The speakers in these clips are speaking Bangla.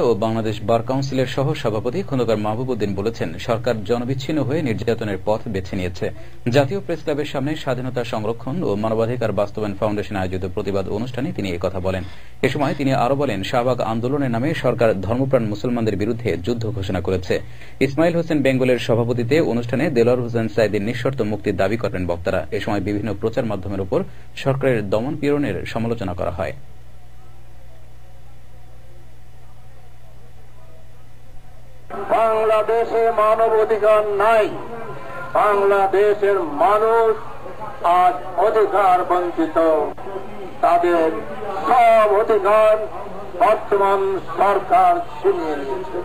ও বাংলাদেশ বার কাউন্সিলের সহ সভাপতি খন্দকার মাহবুব উদ্দিন বলেছেন, সরকার জনবিচ্ছিন্ন হয়ে নির্যাতনের পথ বেছে নিয়েছে। জাতীয় প্রেস ক্লাবের সামনে স্বাধীনতা সংরক্ষণ ও মানবাধিকার বাস্তবায়ন ফাউন্ডেশন আয়োজিত প্রতিবাদ অনুষ্ঠানে তিনি একথা বলেন। এ সময় তিনি আরও বলেন, শাহবাগ আন্দোলনের নামে সরকার ধর্মপ্রাণ মুসলমানদের বিরুদ্ধে যুদ্ধ ঘোষণা করেছে। ইসমাইল হোসেন বেঙ্গলের সভাপতিত্বে অনুষ্ঠানে দেলোয়ার হোসেন সাঈদীর নিঃশর্ত মুক্তির দাবি করেন বক্তারা। এ সময় বিভিন্ন প্রচার মাধ্যমের উপর সরকারের দমন পীড়নের সমালোচনা করা হয়। বাংলাদেশে মানবাধিকার নাই, বাংলাদেশের মানুষ আজ অধিকার বঞ্চিত। তাদের সব অধিকার বর্তমান সরকার ছিনিয়ে নিয়েছে।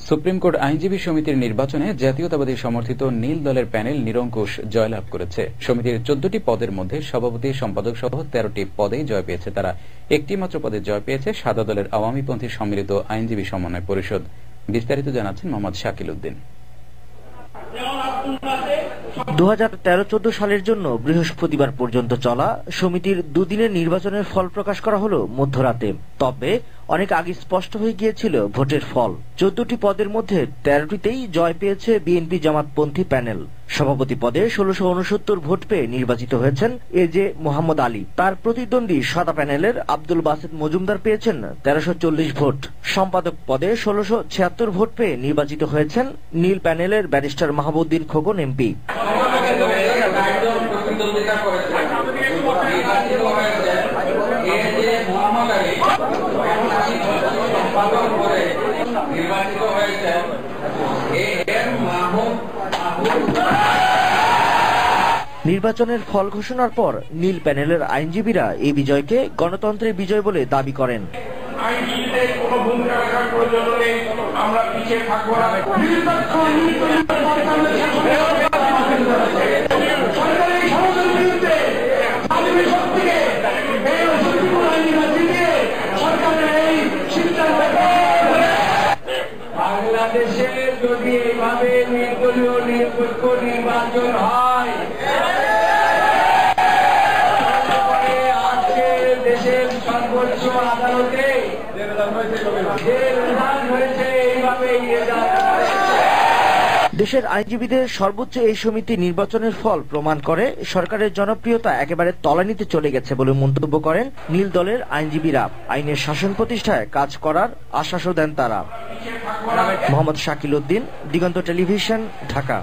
সুপ্রিম কোর্ট আইনজীবী সমিতির নির্বাচনে জাতীয়তাবাদী সমর্থিত নীল দলের প্যানেল নিরঙ্কুশ জয়লাভ করেছে। সমিতির 14টি পদের মধ্যে সভাপতি, সম্পাদক সহ 13টি পদেই জয় পেয়েছে তারা। একটি মাত্র পদে জয় পেয়েছে সাদা দলের আওয়ামীপন্থী সম্মিলিত আইনজীবী সমন্বয় পরিষদ। বিস্তারিত জানাচ্ছেন মোহাম্মদ শাকিল উদ্দিন। 2013-14 সালের জন্য বৃহস্পতিবার পর্যন্ত চলা সমিতির দুদিনের নির্বাচনের ফল প্রকাশ করা হলো মধ্যরাতে। তবে অনেক আগে স্পষ্ট হয়ে গিয়েছিল ভোটের ফল। 14টি পদের মধ্যে 13টিতেই জয় পেয়েছে বিএনপি জামাতপন্থী প্যানেল। সভাপতি পদে 1669 ভোট পেয়ে নির্বাচিত হয়েছেন এজে মোহাম্মদ আলী। তার প্রতিদ্বন্দ্বী সাদা প্যানেলের আব্দুল বাসেত মজুমদার পেয়েছেন 1340 ভোট। সম্পাদক পদে 1676 ভোট পেয়ে নির্বাচিত হয়েছেন নীল প্যানেলের ব্যারিস্টার মাহবুবউদ্দিন খোকন এমপি। নির্বাচনের ফল ঘোষণার পর নীল প্যানেলের আইনজীবীরা এই বিজয়কে গণতন্ত্রের বিজয় বলে দাবি করেন। আইনজীবীদের কোনো ভূমিকা রাখার প্রয়োজন নেই, আমরা পিছিয়ে থাকবো না। বাংলাদেশে যদি এইভাবে নির্দলীয় নিরপেক্ষ নির্বাচন হয়, আজকে দেশের সর্বোচ্চ আদালতে দেশের আইনজীবীদের সর্বোচ্চ এই সমিতি নির্বাচনের ফল প্রমাণ করে সরকারের জনপ্রিয়তা একেবারে তলানিতে চলে গেছে বলে মন্তব্য করেন নীল দলের আইনজীবীরা। আইনের শাসন প্রতিষ্ঠায় কাজ করার আশ্বাসও দেন তারা। মোহাম্মদ শাকিল উদ্দিন, দিগন্ত টেলিভিশন, ঢাকা।